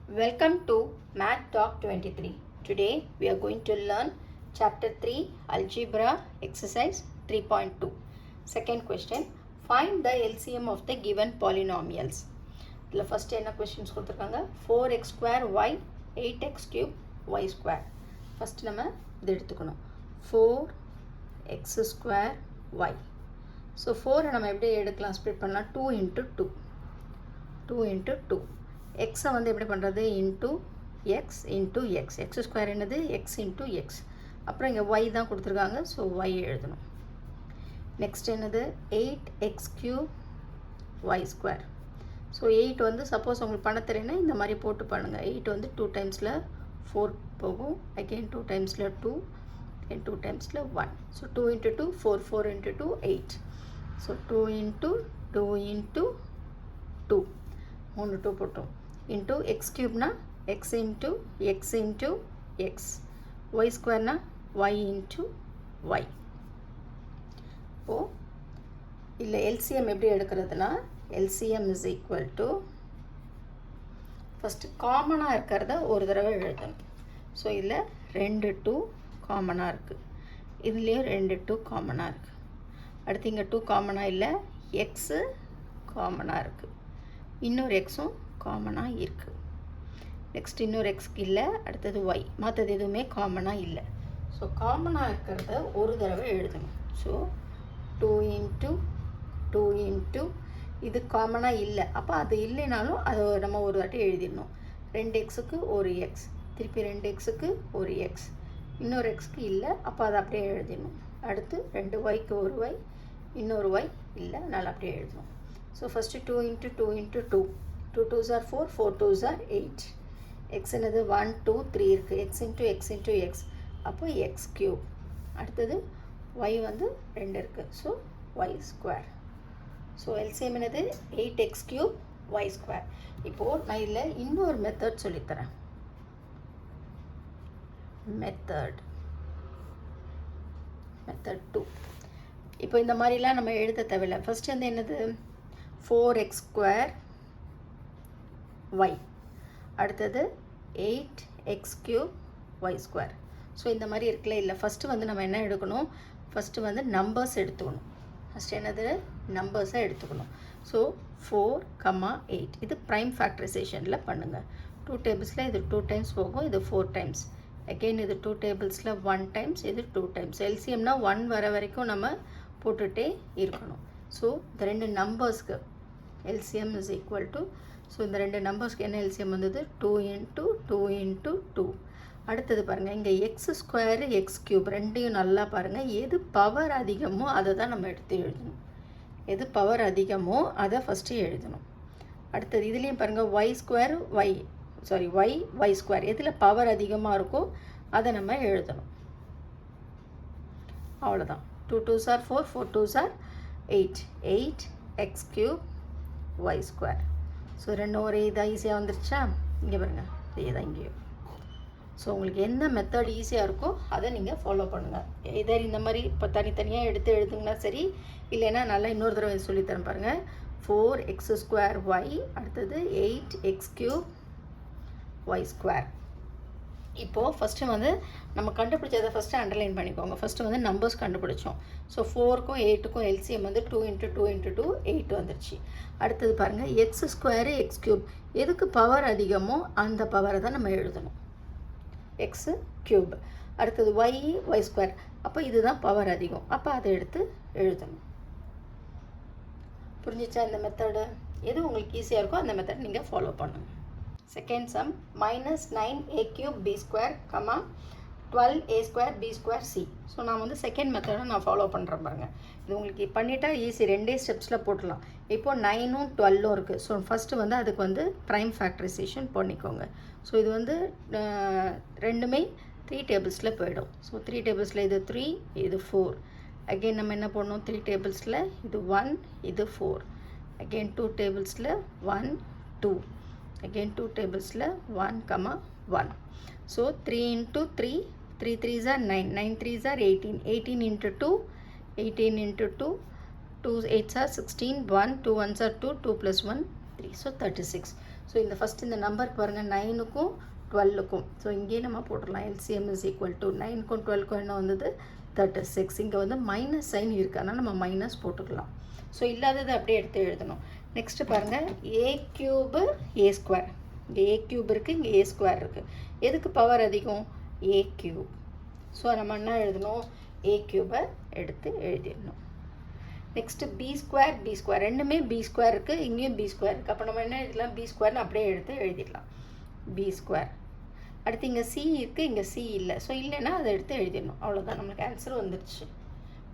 Welcome to Math Talk 23. Today we are going to learn Chapter 3 Algebra Exercise 3.2. Second question. Find the LCM of the given polynomials. The first questions 4x square y 8x cube y square. First நம்ம இது எடுத்துக்கணும் 4x square y. So 4 நம்ம எப்படி எடுக்கலாம் split பண்ணலாம் 2 into 2. 2 into 2. x வந்து எப்படி பண்ணுறது into x into x. x square என்னது x into x. அப்புறம் இங்கே y தான் கொடுத்துருக்காங்க. ஸோ y எழுதணும். நெக்ஸ்ட் என்னது 8x cube y square. So 8 வந்து சப்போஸ் உங்களுக்கு பண்ண தெரியுன்னா இந்த மாதிரி போட்டு பண்ணுங்கள். 8 வந்து 2 டைம்ஸில் 4 போகும். அகெயின் 2 டைம்ஸில் 2 அண்ட் 2 டைம்ஸில் 1. So 2 into 2 4 4 into 2 8. So 2 into 2 into 2 3 2 போட்டோம் into x cube na x into x into x, y square na y into y. இப்போ இல்லை LCM எப்படி எடுக்கிறதுனா LCM is equal to first காமனாக இருக்கிறத ஒரு தடவை எழுதணும். ஸோ இதில் 2 2 காமனாக இருக்குது, இதுலேயும் 2 2 காமனாக இருக்குது. அடுத்து இங்கே 2 காமனாக இல்லை, எக்ஸு காமனாக இருக்குது, இன்னொரு எக்ஸும் காமனாக இருக்குது. நெக்ஸ்ட் இன்னொரு எக்ஸ்க்கு இல்லை, அடுத்தது ஒய், மற்றது எதுவுமே காமனாக இல்லை. ஸோ காமனாக இருக்கிறத ஒரு தடவை எழுதணும். ஸோ 2 into 2 into இது காமனாக இல்லை, அப்போ அது இல்லைனாலும் அதை நம்ம ஒரு வாட்டி எழுதிடணும். 2 எக்ஸுக்கு ஒரு எக்ஸ், திருப்பி 2 எக்ஸுக்கு ஒரு எக்ஸ், இன்னொரு எக்ஸ்க்கு இல்லை, அப்போ அதை அப்படியே எழுதிடணும். அடுத்து 2 ஒய்க்கு ஒரு ஒய், இன்னொரு ஒய் இல்லை, அதனால் அப்படியே எழுதணும். So first 2 into 2 into 2, 2 2s are 4, 4 2s are 8. x என்னது 1 2 3 இருக்குது, x into x into x, அப்போ x cube. அடுத்தது y வந்து 2 இருக்குது, so y square. So LCM என்னது 8x cube y ஸ்கொயர். இப்போது நான் இதில் இன்னொரு மெத்தட் சொல்லித்தரேன். மெத்தட் 2. இப்போ இந்த மாதிரிலாம் நம்ம எழுத தேவையில்லை. ஃபஸ்ட்டு வந்து என்னது 4x square y, அடுத்தது 8x cube y square. So இந்த மாதிரி இருக்குல்ல, இல்லை ஃபஸ்ட்டு வந்து நம்ம என்ன எடுக்கணும், ஃபஸ்ட்டு வந்து நம்பர்ஸ் எடுத்துக்கணும். ஃபஸ்ட்டு என்னது நம்பர்ஸை எடுத்துக்கணும். ஸோ 4, 8 இது ப்ரைம் ஃபேக்டரைசேஷனில் பண்ணுங்கள். 2 டேபிள்ஸில் இது 2 டைம்ஸ் போகும், இது 4 டைம்ஸ். அகெயின் இது 2 டேபிள்ஸில் 1 டைம்ஸ், இது 2 டைம்ஸ். எல்சிஎம்னா 1 வர வரைக்கும் நம்ம போட்டுகிட்டே இருக்கணும். ஸோ இந்த ரெண்டு நம்பர்ஸ்க்கு LCM is equal to, so இந்த ரெண்டு நம்பர்ஸ்க்கு என்ன LCM வந்தது 2 into 2 into 2. அடுத்தது பாருங்கள், இங்கே எக்ஸ் ஸ்கொயரு எக்ஸ் க்யூப் ரெண்டையும் நல்லா பாருங்கள். எது பவர் அதிகமோ அதை தான் நம்ம எடுத்து எழுதணும். எது பவர் அதிகமோ அதை ஃபஸ்ட்டு எழுதணும். அடுத்தது இதுலேயும் பாருங்கள் ஒய் ஸ்கொயர் ஒய் ஸ்கொயர் எதில் பவர் அதிகமாக இருக்கோ அதை நம்ம எழுதணும். அவ்வளோதான். 2 2s are 4, 4 2s are 8, 8x cube y square. So ரெண்டும் ஒரே இதாக ஈஸியாக வந்துருச்சா? இங்கே பாருங்கள், இதே தான் இங்கேயும். ஸோ உங்களுக்கு எந்த மெத்தட் ஈஸியாக இருக்கோ அதை நீங்கள் ஃபாலோ பண்ணுங்கள். இதர் இந்த மாதிரி இப்போ தனித்தனியாக எடுத்து எழுதுங்கன்னா சரி, இல்லைன்னா நல்லா இன்னொரு தடவை சொல்லித்தரேன் பாருங்கள். 4x square y, அடுத்தது 8x cube y ஸ்கொயர். இப்போது ஃபஸ்ட்டு வந்து நம்ம கண்டுபிடிச்சதை ஃபஸ்ட்டு அண்டர்லைன் பண்ணிக்கோங்க. ஃபஸ்ட்டு வந்து நம்பர்ஸ் கண்டுபிடிச்சோம். ஸோ 4க்கும் 8க்கும் LCM வந்து 2 into 2 into 2 8 வந்துருச்சு. அடுத்தது பாருங்கள், எக்ஸ் ஸ்கொயரு எக்ஸ் க்யூப் எதுக்கு பவர் அதிகமோ அந்த பவரை தான் நம்ம எழுதணும், எக்ஸு க்யூப். அடுத்தது ஒய் ஸ்கொயர், அப்போ இதுதான் பவர் அதிகம், அப்போ அதை எடுத்து எழுதணும். புரிஞ்சிச்சா இந்த மெத்தடு? எது உங்களுக்கு ஈஸியாக இருக்கோ அந்த மெத்தட் நீங்கள் ஃபாலோ பண்ணுங்கள். Second sum -9a cube b square, 12a square b square c. So நான் வந்து செகண்ட் மெத்தடை நான் ஃபாலோ பண்ணுறேன் பாருங்கள். இது உங்களுக்கு பண்ணிட்டா ஈஸி, 2 ஸ்டெப்ஸில் போட்டலாம். இப்போது 9ம் 12ம் இருக்குது. ஸோ ஃபஸ்ட்டு வந்து அதுக்கு வந்து ப்ரைம் ஃபேக்டரைசேஷன் பண்ணிக்கோங்க. ஸோ இது வந்து ரெண்டுமே 3 டேபிள்ஸில் போயிடும். ஸோ 3 டேபிள்ஸில் இது 3, இது 4. அகெயின் நம்ம என்ன பண்ணணும், 3 டேபிள்ஸில் இது 1, இது 4. Again 2 டேபிள்ஸில் 1 2, again 2 tablesல 1, 1. So 3 into 3, 3 3s are 9, 9 3s are 18, 18 into 2, 18 into 2, 2 8s are 16, 1 2 1s are 2, 2 plus 1 3, so 36. So இந்த ஃபஸ்ட் இந்த நம்பருக்கு பாருங்கள் 9க்கும் 12க்கும். ஸோ இங்கேயே நம்ம போட்டுடலாம் எல்சிஎம் இஸ் ஈக்குவல் டு 9க்கும் 12க்கும் என்ன வந்தது 36. இங்கே வந்து மைனஸ் சைன் இருக்குது, அதனால் நம்ம மைனஸ் போட்டுக்கலாம். ஸோ இல்லாதது அப்படியே எடுத்து எழுதணும். நெக்ஸ்ட்டு பாருங்கள் ஏ க்யூபு ஏ ஸ்கொயர். இங்கே ஏ க்யூப் இருக்குது, இங்கே ஏ ஸ்கொயர் இருக்குது. எதுக்கு பவர் அதிகம்? ஏ க்யூப். ஸோ நம்ம என்ன எழுதணும்? ஏ க்யூபை எடுத்து எழுதிடணும். நெக்ஸ்ட்டு பி ஸ்கொயர் ரெண்டுமே பி ஸ்கொயர் இருக்குது, இங்கேயும் பி ஸ்கொயர் இருக்குது. அப்போ நம்ம என்ன எழுதலாம்? பி ஸ்கொயர்னு அப்படியே எடுத்து எழுதிடலாம், பி ஸ்கொயர். அடுத்து இங்கே சி இருக்குது, இங்கே சி இல்லை. ஸோ இல்லைன்னா அதை எடுத்து எழுதிடணும். அவ்வளோதான், நம்மளுக்கு ஆன்சர் வந்துடுச்சு.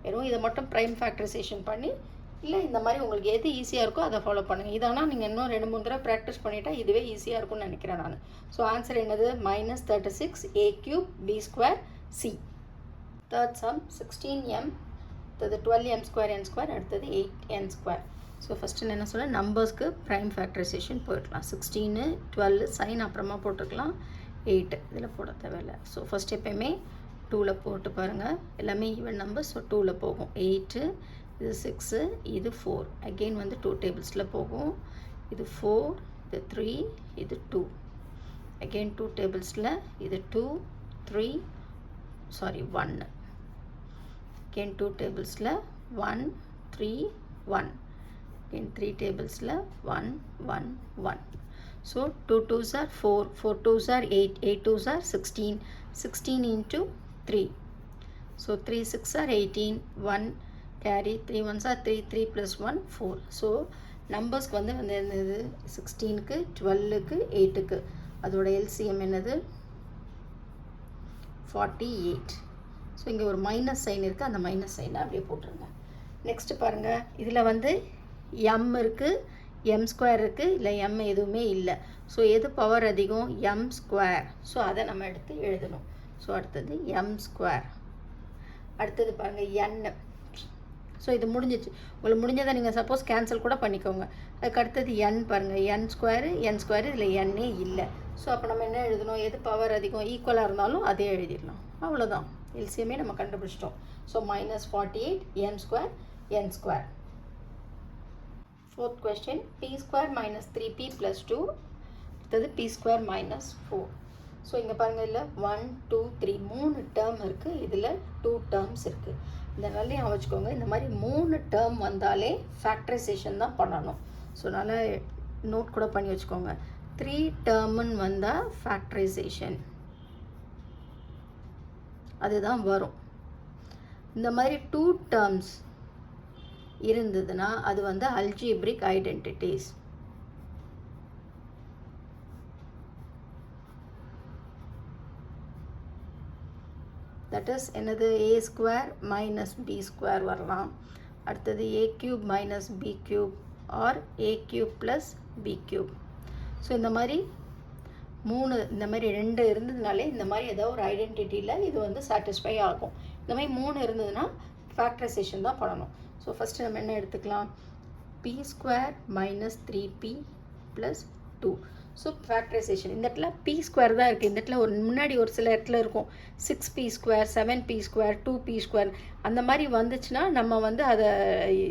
வெறும் இதை மட்டும் ப்ரைம் ஃபேக்டரைசேஷன் பண்ணி, இல்லை இந்த மாதிரி உங்களுக்கு எது ஈஸியாக இருக்கோ அதை ஃபாலோ பண்ணுங்கள். இதனால் நீங்கள் இன்னும் 2-3 தடவை ப்ராக்டிஸ் பண்ணிட்டா இதுவே ஈஸியாக இருக்கும்னு நினைக்கிறேன் நான். ஸோ ஆன்சர் என்னது? -36 A cube B square C. Third sum 16m, அடுத்தது 12m ஸ்கொயர் n ஸ்கொயர், அடுத்தது 8n ஸ்கொயர். ஸோ ஃபஸ்ட்டு என்ன சொல்ல, நம்பர்ஸ்க்கு ப்ரைம் ஃபேக்டரைசேஷன் போயிடலாம். 16 12 சைன் அப்புறமா போட்டுக்கலாம், 8 இதில் போட தேவையில்லை. ஸோ ஃபஸ்ட் எப்போயுமே 2ல் போட்டு பாருங்கள், எல்லாமே ஈவன் நம்பர். ஸோ 2ல் போகும். 8 இது 6 இது 4. அகெயின் வந்து 2 டேபிள்ஸில் போகும். இது 4 இது 3 இது 2. அகெயின் 2 டேபிள்ஸில் இது 2 3 1. again 2 tablesல 1 3 1. again 3 tablesல 1 1 1. So 2 2s are 4, 4 2s are 8, 8 2s are 16, 16 into 3. So 3 6 are 18, 1 carry, 3 1s are 3, 3 plus 1 4. So numbers வந்து என்னது 16க்கு 12க்கு 8க்கு அதோட LCM என்னது 48. ஸோ இங்கே ஒரு மைனஸ் சைன் இருக்குது, அந்த மைனஸ் சைனை அப்படியே போட்டுருங்க. நெக்ஸ்ட்டு பாருங்கள், இதில் வந்து எம் இருக்குது, எம் ஸ்கொயர் இருக்குது, இல்லை எம் எதுவுமே இல்லை. ஸோ எது பவர் அதிகம்? M square. ஸோ அதை நம்ம எடுத்து எழுதணும். ஸோ அடுத்தது எம் ஸ்கொயர். அடுத்தது பாருங்கள் என். ஸோ இது முடிஞ்சிச்சு. உங்களுக்கு முடிஞ்சதை நீங்கள் சப்போஸ் கேன்சல் கூட பண்ணிக்கோங்க. அதுக்கு அடுத்தது என் பாருங்கள், என் ஸ்கொயரு இதில் எண்ணே இல்லை. ஸோ அப்போ நம்ம என்ன எழுதணும்? எது பவர் அதிகம் ஈக்குவலாக இருந்தாலும் அதே எழுதிடலாம். அவ்வளோதான், எல்சிஎம்மே நம்ம கண்டுபிடிச்சிட்டோம். So -48 M square N square. Fourth question, B square minus 3p + 2 அடுத்தது பி ஸ்கொயர் -4. ஸோ இங்கே பாருங்கள், இல்லை 1 2 3 3 டேர்ம் இருக்குது, இதில் 2 டேர்ம்ஸ் இருக்குது. இந்த நல்லா வச்சுக்கோங்க, இந்த மாதிரி 3 டேர்ம் வந்தாலே ஃபேக்டரைசேஷன் தான் பண்ணணும். ஸோ நல்லா நோட் கூட பண்ணி வச்சுக்கோங்க. 3 டேர்முன்னு வந்தால் ஃபேக்டரைசேஷன் அதுதான் வரும். இந்த மாதிரி 2 டேர்ம்ஸ் இருந்ததுன்னா அது வந்து அல்ஜீப்ரிக் ஐடென்டிட்டிஸ். தட் இஸ் என்னது? a square minus B square வரலாம். அடுத்தது a cube minus B cube or a cube plus B cube. So இந்த மாதிரி 3 இந்த மாதிரி 2 இருந்ததுனாலே இந்த மாதிரி ஏதோ ஒரு ஐடென்டிட்டியில் இது வந்து சாட்டிஸ்ஃபை ஆகும். இந்த மாதிரி 3 இருந்ததுன்னா ஃபேக்டரைசேஷன் தான் பண்ணணும். ஸோ ஃபஸ்ட்டு நம்ம என்ன எடுத்துக்கலாம்? P square minus 3p + 2. So factorisation இந்த இடத்துல பி ஸ்கொயர் தான் இருக்குது. இந்த இடத்துல ஒரு முன்னாடி ஒரு சில இடத்துல இருக்கும் 6p square 7p square 2p square அந்த மாதிரி வந்துச்சுன்னா நம்ம வந்து அதை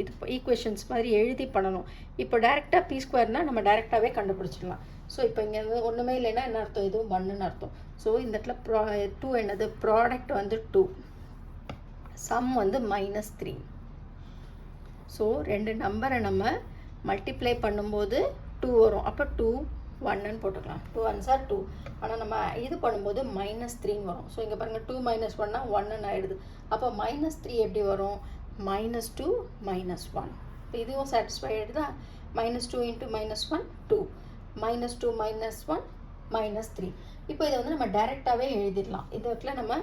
இது ஈக்குவேஷன்ஸ் மாதிரி எழுதி பண்ணணும். இப்போ டேரெக்டாக பி ஸ்கொயர்னால் நம்ம டேரெக்டாகவே கண்டுபிடிச்சிடலாம். ஸோ இப்போ இங்கே ஒன்றுமே இல்லைன்னா என்ன அர்த்தம்? இதுவும் 1ன்னு அர்த்தம். ஸோ இந்த இடத்துல 2 என்னது? ப்ராடக்ட் வந்து 2, சம் வந்து -3. ஸோ 2 நம்பரை நம்ம மல்டிப்ளை பண்ணும்போது 2 வரும். அப்போ 2 1ன்னு போட்டுக்கலாம். 2 1s are 2. ஆனால் நம்ம இது பண்ணும்போது -3ன்னு வரும். ஸோ இங்கே பாருங்கள், 2 - 1னா 1ன்னு ஆகிடுது. அப்போ -3 எப்படி வரும்? -2 -1. இப்போ இதுவும் சாட்டிஸ்ஃபை ஆகிடுதா? -2 × -1 2, -2 -1 -3. இப்போ இதை வந்து நம்ம டைரெக்டாகவே எழுதிடலாம். இந்த இடத்துல நம்ம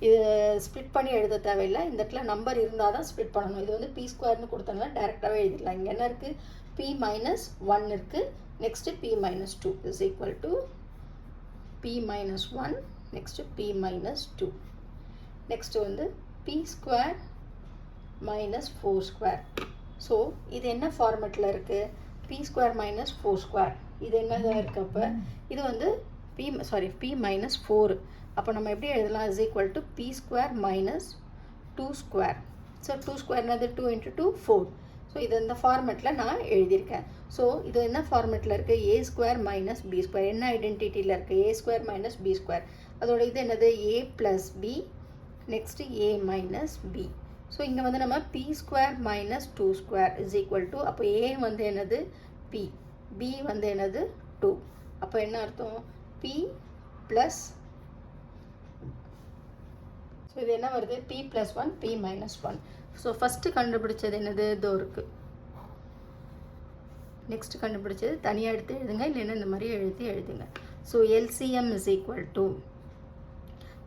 இது ஸ்ப்ளிட் பண்ணி எழுத தேவையில்லை. இந்த இடத்துல நம்பர் இருந்தால் தான் ஸ்ப்ளிட் பண்ணணும். இது வந்து பி ஸ்கொயர்னு கொடுத்தனால டைரெக்டாகவே எழுதிடலாம். இங்கே என்ன இருக்குது? p - 1 இருக்குது. Next p - 2 is equal to p - 1 next p - 2. Next வந்து p ஸ்கொயர் -4 ஸ்கொயர். ஸோ இது என்ன ஃபார்மெட்டில் இருக்குது? p square -4 square. இது என்னதான் இருக்குது? அப்போ இது வந்து p -4. அப்போ நம்ம எப்படி எழுதலாம்? is equal to p square -2 square. So 2 square என்னது? 2 × 2 4. ஸோ இது இந்த ஃபார்மெட்டில் நான் எழுதியிருக்கேன். ஸோ இது என்ன ஃபார்மெட்டில் இருக்குது? A square minus B square. என்ன ஐடென்டிட்டியில் இருக்குது? A square minus B square. அதோட இது என்னது? A plus B, next A minus B. So இங்கே வந்து நம்ம B square minus 2 square is equal to, அப்போ ஏ வந்து என்னது? பி, பி வந்து என்னது? 2. அப்போ என்ன அர்த்தம்? பி ப்ளஸ், ஸோ இது என்ன வருது? P plus 1, P minus 1. So first கண்டுபிடிச்சது என்னது? இதோ இருக்குது. நெக்ஸ்ட் கண்டுபிடிச்சது தனியாக எடுத்து எழுதுங்க, இல்லைன்னா இந்த மாதிரி எழுதுங்க. So LCM is equal to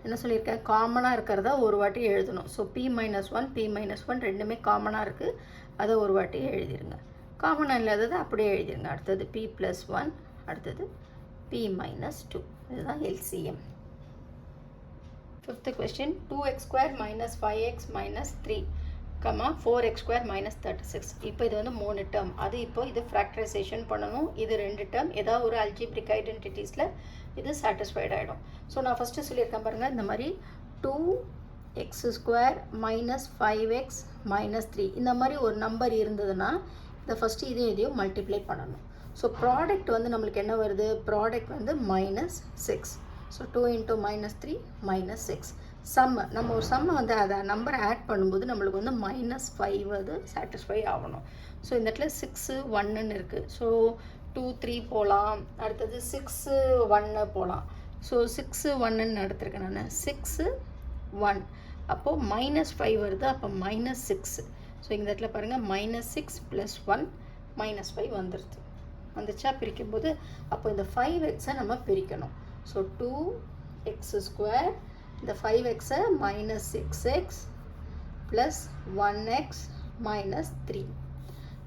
என்ன சொல்லியிருக்கேன்? காமனாக இருக்கிறதா ஒரு வாட்டி எழுதணும். So P minus 1, P minus 1 ரெண்டுமே காமனாக இருக்குது, அதை ஒரு வாட்டி எழுதிருங்க. காமனாக இல்லாதது அப்படியே எழுதிருங்க. அடுத்தது பி ப்ளஸ் 1, அடுத்தது பி மைனஸ் 2. இதுதான் LCM. Fifth question, 2x square minus 5x minus 3, 4x square minus 36. இப்போ இது வந்து 3 டேர்ம். அது இப்போ இது ஃப்ராக்டரைசேஷன் பண்ணணும். இது 2 டேர்ம். ஏதாவது ஒரு அல்ஜிப்ரிக் ஐடென்டிட்டிஸில் இது சாட்டிஸ்ஃபைட் ஆகிடும். ஸோ நான் ஃபஸ்ட்டு சொல்லியிருக்கேன் பாருங்கள், இந்த மாதிரி 2x square minus 5x minus 3 இந்த மாதிரி ஒரு நம்பர் இருந்ததுன்னா இந்த ஃபஸ்ட்டு இதையும் மல்டிப்ளை பண்ணணும். ஸோ ப்ராடக்ட் வந்து நம்மளுக்கு என்ன வருது? ப்ராடக்ட் வந்து minus 6. So 2 into minus 3 minus 6. Sum, நம்ம ஒரு சம்மை வந்து அதை நம்பரை ஆட் பண்ணும்போது நம்மளுக்கு வந்து மைனஸ் 5 அது சாட்டிஸ்ஃபை ஆகணும். ஸோ இந்த இடத்துல 6 1ன்னு இருக்குது. ஸோ 2 3 போகலாம், அடுத்தது 6 1 போகலாம். ஸோ 6 1ன்னு எடுத்துருக்கேன் நான். 6 1, அப்போது மைனஸ் 5 வருது, அப்போ மைனஸ் 6. ஸோ இந்த இடத்துல பாருங்கள், மைனஸ் 6 ப்ளஸ் 1 மைனஸ் 5 வந்துடுது. வந்துச்சா? பிரிக்கும்போது அப்போ இந்த 5xை நம்ம பிரிக்கணும். ஸோ 2x ஸ்கொயர், இந்த 5xை minus 6x plus 1x minus 3.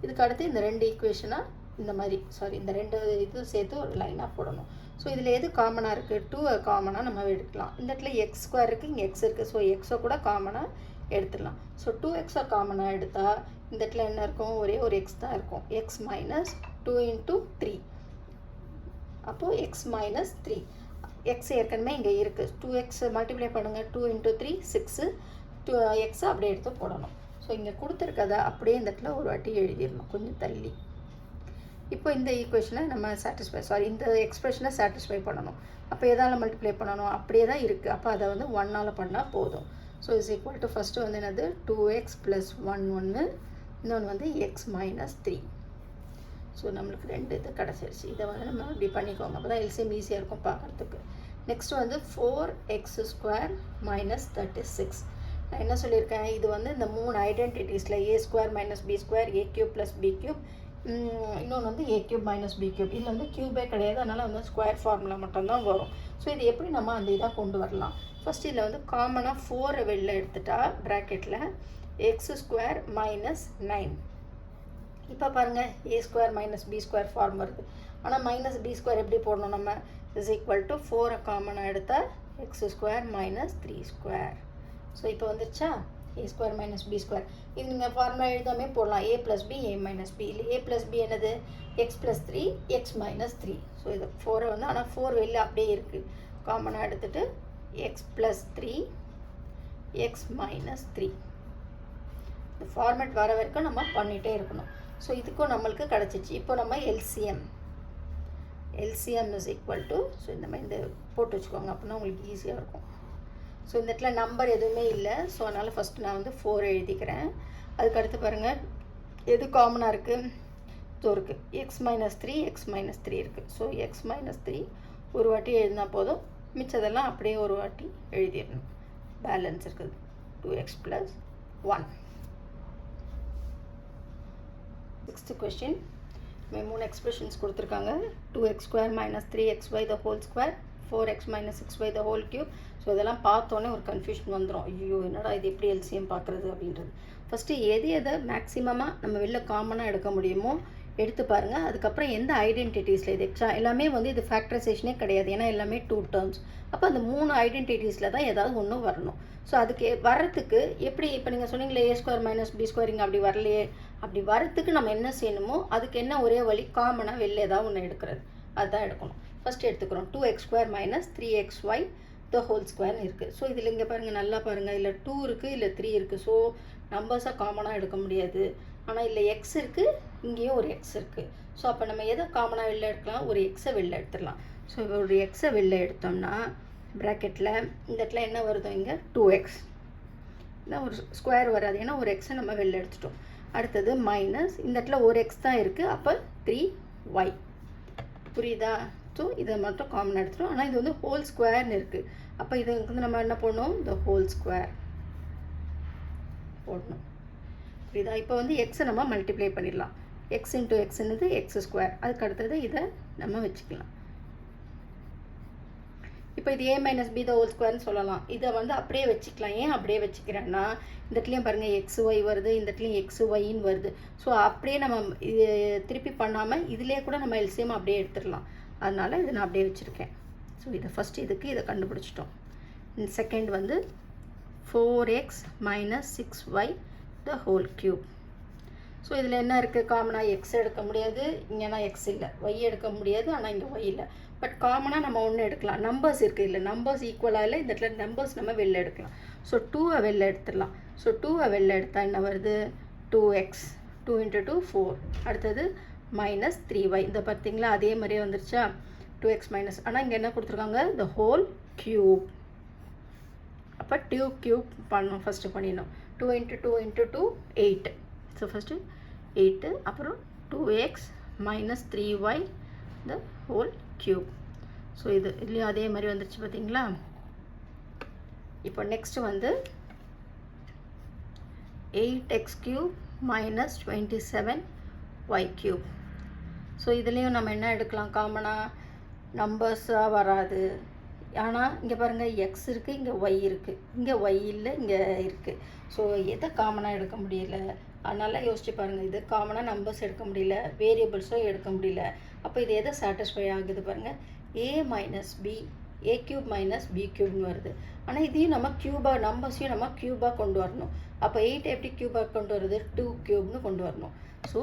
இதுக்கு அடுத்து இந்த 2 ஈக்குவேஷனாக இந்த மாதிரி, இந்த 2 இது சேர்த்து ஒரு லைனாக போடணும். ஸோ இதில் எது காமனாக இருக்குது? 2 காமனாக நம்ம எடுக்கலாம். இந்த இடத்துல எக்ஸ் ஸ்கொயர் இருக்குது, இங்கே எக்ஸ் இருக்குது. ஸோ எக்ஸை கூட காமனாக எடுத்துடலாம். ஸோ 2xஐ காமனாக எடுத்தால் இந்த இடத்துல என்ன இருக்கும்? ஒரே ஒரு எக்ஸ் தான் இருக்கும். எக்ஸ் மைனஸ் 2 இன்ட்டு 3, அப்போது எக்ஸ் மைனஸ் 3. எக்ஸ் ஏற்கனவே இங்கே இருக்குது. 2x மல்டிப்ளை பண்ணுங்கள். 2 இன்ட்டு 3 6, 2x அப்படியே எடுத்து போடணும். ஸோ இங்கே கொடுத்துருக்கதை அப்படியே இந்த இடத்துல ஒரு வாட்டி எழுதிடணும், கொஞ்சம் தள்ளி. இப்போ இந்த ஈக்குவேஷனை நம்ம இந்த எக்ஸ்பிரஷனை சாட்டிஸ்ஃபை பண்ணணும். அப்போ எதால் மல்டிப்ளை பண்ணணும்? அப்படியே தான் இருக்குது. அப்போ அதை வந்து 1ஆல் பண்ணால் போதும். So is equal to first வந்து என்னது? 2x ப்ளஸ் 1 1, இன்னொன்று வந்து எக்ஸ் மைனஸ் 3. ஸோ நம்மளுக்கு 2 இது கிடச்சிருச்சு. இதை வந்து நம்ம இப்படி பண்ணிக்கோங்க, அப்போ தான் எல்சிஎம் ஈஸியாக இருக்கும் பார்க்குறதுக்கு. நெக்ஸ்ட் வந்து 4x ஸ்கொயர் மைனஸ் 36. நான் என்ன சொல்லியிருக்கேன்? இது வந்து இந்த 3 ஐடென்டிட்டிஸில் ஏ square minus B square, a cube plus B cube, இன்னொன்று வந்து a cube minus B cube. இதில் வந்து கியூபே கிடையாது, அதனால் வந்து ஸ்கொயர் ஃபார்முலா மட்டும்தான் வரும். ஸோ இது எப்படி நம்ம அந்த இதாக கொண்டு வரலாம்? ஃபஸ்ட் இதில் வந்து காமனாக 4 வெளில எடுத்துட்டா ப்ராக்கெட்டில் எக்ஸ் ஸ்கொயர் மைனஸ் 9. இப்போ பாருங்கள், A square minus B square form வருது. ஆனால் மைனஸ் பி ஸ்கொயர் எப்படி போடணும்? நம்ம இஸ் ஈக்குவல் டு 4 காமனாக எடுத்தால் X square minus 3 square. So இப்போ வந்துருச்சா? ஏ ஸ்கொயர் மைனஸ் பி ஸ்கொயர். இது நீங்கள் ஃபார்முலா எழுதாமே போடலாம். ஏ ப்ளஸ் பி, ஏ மைனஸ் பி. இல்லை ஏ ப்ளஸ் பி என்னது? X plus 3, X minus 3. So இது 4 வந்து, ஆனால் 4 வெளில அப்படியே இருக்குது. காமனாக எடுத்துகிட்டு எக்ஸ் ப்ளஸ் 3, எக்ஸ் மைனஸ் 3. இந்த ஃபார்மேட் வர வரைக்கும் நம்ம பண்ணிகிட்டே இருக்கணும். ஸோ இதுக்கும் நம்மளுக்கு கிடச்சிச்சு. இப்போ நம்ம LCM is equal to, so இந்த மாதிரி இந்த போட்டு வச்சுக்கோங்க, அப்படின்னா உங்களுக்கு ஈஸியாக இருக்கும். ஸோ இந்த இடத்துல நம்பர் எதுவுமே இல்லை. ஸோ அதனால் ஃபஸ்ட்டு நான் வந்து 4 எழுதிக்கிறேன். அதுக்கடுத்து பாருங்கள், எது காமனாக இருக்குது? ஸோ இருக்குது எக்ஸ் மைனஸ் 3, எக்ஸ் மைனஸ் 3 இருக்குது. ஸோ எக்ஸ் மைனஸ் 3 ஒரு வாட்டி எழுதினா போதும், மிச்சதெல்லாம் அப்படியே ஒரு வாட்டி எழுதிடணும். பேலன்ஸ் இருக்குது 2x plus 1. 6th question, 3 expressions கொடுத்துருக்காங்க. 2x square minus 3xy the whole square, 4x minus 6y the whole cube. So இதெல்லாம் பார்த்தோன்னே ஒரு கன்ஃபியூஷன் வந்துடும். ஐயோ என்னடா இது எப்படி எல்சிஎம் பார்க்குறது அப்படின்றது. ஃபஸ்ட்டு எதை மேக்ஸிமமாக நம்ம வெளில காமனாக எடுக்க முடியுமோ எடுத்து பாருங்கள். அதுக்கப்புறம் எந்த ஐடென்டிட்டிஸில் இது எக்ஸ்ட்ரா எல்லாமே வந்து இது ஃபேக்டரைசேஷனே கிடையாது, ஏன்னா எல்லாமே 2 டேர்ம்ஸ். அப்போ அந்த 3 ஐடென்டிட்டிஸில் தான் ஏதாவது ஒன்று வரணும். ஸோ அதுக்கு வர்றதுக்கு எப்படி, இப்போ நீங்கள் சொன்னீங்களே ஏ ஸ்கொயர் மைனஸ் பி ஸ்கொயர், இங்கே அப்படி வரலையே, அப்படி வரத்துக்கு நம்ம என்ன செய்யணுமோ அதுக்கு என்ன ஒரே வழி? காமனாக வெளில ஏதாவது ஒன்று எடுக்கிறது, அதுதான் எடுக்கணும். ஃபஸ்ட்டு எடுத்துக்கிறோம் 2x ஸ்கொயர் மைனஸ் 3xy த ஹோல் ஸ்கொயர்னு இருக்குது. ஸோ இதில் இங்கே பாருங்கள், நல்லா பாருங்கள், இதில் 2 இருக்குது, இல்லை 3 இருக்குது. ஸோ நம்பர்ஸாக காமனாக எடுக்க முடியாது. ஆனால் இல்லை எக்ஸ் இருக்குது, இங்கேயும் ஒரு எக்ஸ் இருக்குது. ஸோ அப்போ நம்ம எதை காமனாக வெளில எடுக்கலாம், ஒரு எக்ஸை வெளில எடுத்துடலாம். ஸோ ஒரு எக்ஸை வெளில எடுத்தோம்னா ப்ராக்கெட்டில் இந்த இடத்துல என்ன வருதோ இங்கே 2x, இதான் ஒரு ஸ்கொயர் வராது, ஏன்னா ஒரு எக்ஸை நம்ம வெளில எடுத்துட்டோம். அடுத்தது மைனஸ் இந்த இடத்துல ஒரு எக்ஸ் தான் இருக்குது, அப்போ 3y. புரியுதா? ஸோ இதை மட்டும் காமனாக எடுத்துட்டோம். ஆனால் இது வந்து ஹோல் ஸ்கொயர்னு இருக்குது, அப்போ இதை வந்து நம்ம என்ன பண்ணணும், இந்த ஹோல் ஸ்கொயர் போடணும். புரியுதா? இப்போ வந்து எக்ஸை நம்ம மல்டிப்ளை பண்ணிடலாம். எக்ஸ் இன்ட்டு எக்ஸ்ன்றது எக்ஸ் ஸ்கொயர். அதுக்கு அடுத்தது இதை நம்ம வச்சுக்கலாம். இப்போ இது a minus B the whole ஸ்கொயர்னு சொல்லலாம். இதை வந்து அப்படியே வச்சுக்கலாம். ஏன் அப்படியே வச்சுக்கிறேன்னா, இந்த இடத்துலையும் பாருங்கள் எக்ஸ் ஒய் வருது, இந்த இடத்துலையும் எக்ஸ் ஒய்ன்னு வருது. ஸோ அப்படியே நம்ம இது திருப்பி பண்ணாமல் இதிலே கூட நம்ம எல்சிஎம் அப்படியே எடுத்துடலாம். அதனால் இதை நான் அப்படியே வச்சுருக்கேன். ஸோ இதை ஃபஸ்ட்டு இதுக்கு இதை கண்டுபிடிச்சிட்டோம். செகண்ட் வந்து 4x minus 6y the whole cube. So இதில் என்ன இருக்குது, காமனாக எக்ஸ் எடுக்க முடியாது, இங்கேனா எக்ஸ் இல்லை, ஒய் எடுக்க முடியாது, ஆனால் இங்கே ஒய் இல்லை. பட் காமனாக நம்ம ஒன்று எடுக்கலாம், நம்பர்ஸ் இருக்குது, இல்லை நம்பர்ஸ் ஈக்குவலாக இல்லை, இந்த இடத்துல நம்பர்ஸ் நம்ம வெளில எடுக்கலாம். ஸோ 2 வெளில எடுத்துடலாம். ஸோ 2 வெளில எடுத்தால் என்ன வருது, 2x, 2 × 2 4. அடுத்தது மைனஸ் 3y. இந்த பார்த்தீங்களா அதே மாதிரியே வந்துருச்சா, 2x மைனஸ், ஆனால் இங்கே என்ன கொடுத்துருக்காங்க, த ஹோல் க்யூப். அப்போ 2 க்யூப் பண்ணணும், ஃபஸ்ட்டு பண்ணிடணும். 2 × 2 × 2 8. ஸோ ஃபஸ்ட்டு 8, அப்புறம் 2x minus 3y the whole cube. So இதுலேயும் அதே மாதிரி வந்துருச்சு பார்த்தீங்களா. இப்போ நெக்ஸ்ட்டு வந்து 8x³ minus 27y cube. So இதுலேயும் நம்ம என்ன எடுக்கலாம், காமனாக நம்பர்ஸாக வராது. ஆனால் இங்கே பாருங்கள் எக்ஸ் இருக்குது, இங்கே ஒய் இருக்குது, இங்கே ஒய் இல்லை, இங்கே இருக்குது. ஸோ எதை காமனாக எடுக்க முடியல, அதனால் யோசிச்சு பாருங்கள். இது காமனாக நம்பர்ஸ் எடுக்க முடியல, வேரியபிள்ஸோ எடுக்க முடியல. அப்போ இது எதை சாட்டிஸ்ஃபை ஆகுது பாருங்கள், a minus B, a³ minus b³ வருது. ஆனால் இதையும் நம்ம க்யூபாக, நம்பர்ஸையும் நம்ம க்யூபாக கொண்டு வரணும். அப்போ 8 எப்படி க்யூபாக கொண்டு வருது, 2³ கொண்டு வரணும். So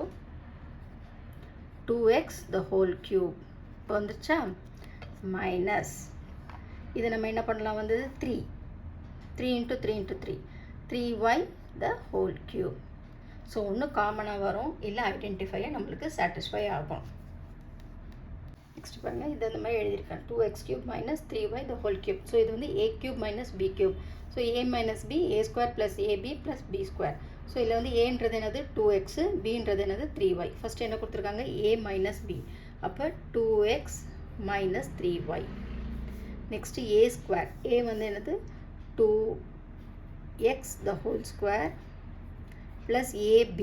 2x the whole cube இப்போ வந்துருச்சா, மைனஸ் இதை நம்ம என்ன பண்ணலாம், வந்து 3 × 3 × 3 3y the whole cube. So ஒன்று காமனாக வரும், இல்லை ஐடென்டிஃபையாக நம்மளுக்கு சாட்டிஸ்ஃபை ஆகும். நெக்ஸ்ட் பாருங்கள், இது இந்த மாதிரி எழுதியிருக்கேன், 2x³ minus 3y the whole cube. So இது வந்து a³ minus b³. So a minus b, a² plus ab plus b². So இதில் வந்து ஏன்றது என்னது 2x, bன்றது என்னது 3y. ஃபஸ்ட்டு என்ன கொடுத்துருக்காங்க, a மைனஸ் b, அப்போ 2x minus 3y. Next a², a வந்து என்னது 2x the whole square plus ab,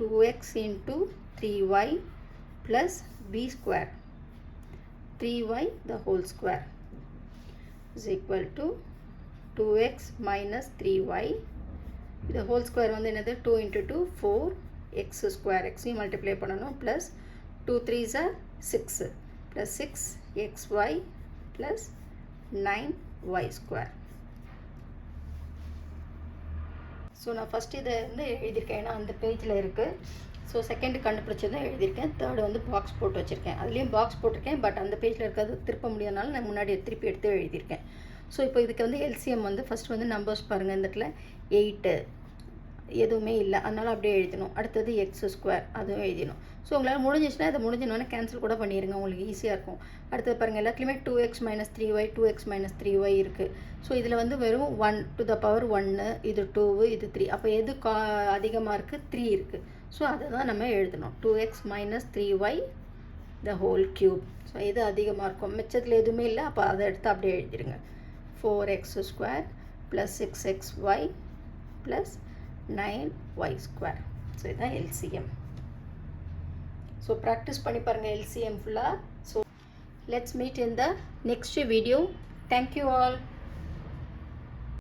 2x into 3y plus b square, 3y the whole square is equal to 2x minus 3y. the whole square வந்து என்னது 2 × 2 4x square, x multiply பண்ணணும், plus 2 3s are 6 plus 6xy plus 9y square. So நான் first இதை வந்து எழுதியிருக்கேன், ஏன்னா அந்த பேஜில் இருக்குது. ஸோ செகண்டு கண்டுபிடிச்சதான் எழுதியிருக்கேன், தேர்டு வந்து பாக்ஸ் போட்டு வச்சுருக்கேன். அதுலேயும் பாக்ஸ் போட்டிருக்கேன், பட் அந்த பேஜில் இருக்கிறது திருப்ப முடியாதனால நான் முன்னாடி திருப்பி எடுத்து எழுதியிருக்கேன். ஸோ இப்போ இதுக்கு வந்து எல்சிஎம் வந்து ஃபஸ்ட்டு வந்து நம்பர்ஸ் பாருங்கள், இந்த இடத்துல 8 எதுவுமே இல்லை, அதனால் அப்படியே எழுதணும். அடுத்தது x², அதுவும் எழுதணும். ஸோ உங்களால் முடிஞ்சிச்சுன்னா இதை முடிஞ்சோன்னே கேன்சல் கூட பண்ணிடுங்க, உங்களுக்கு ஈஸியாக இருக்கும். அடுத்தது பாருங்கள், எல்லாத்துலேயுமே 2x minus 3y 2x minus 3y இருக்குது. ஸோ இதில் வந்து வெறும் 1 டு த பவர் 1, இது 2, இது 3. அப்போ எது அதிகமாக இருக்குது, 3 இருக்குது. ஸோ அதை தான் நம்ம எழுதணும், 2x minus 3y the whole cube. So எது அதிகமாக இருக்கும், மிச்சத்தில் எதுவுமே இல்லை, அப்போ அதை எடுத்து அப்படியே எழுதிடுங்க. 4x² plus 6xy plus 9y². So இதுதான் எல்சிஎம். ஸோ ப்ராக்டிஸ் பண்ணி பாருங்கள் எல்சிஎம் ஃபுல்லாக. So let's meet in the next video. Thank you all.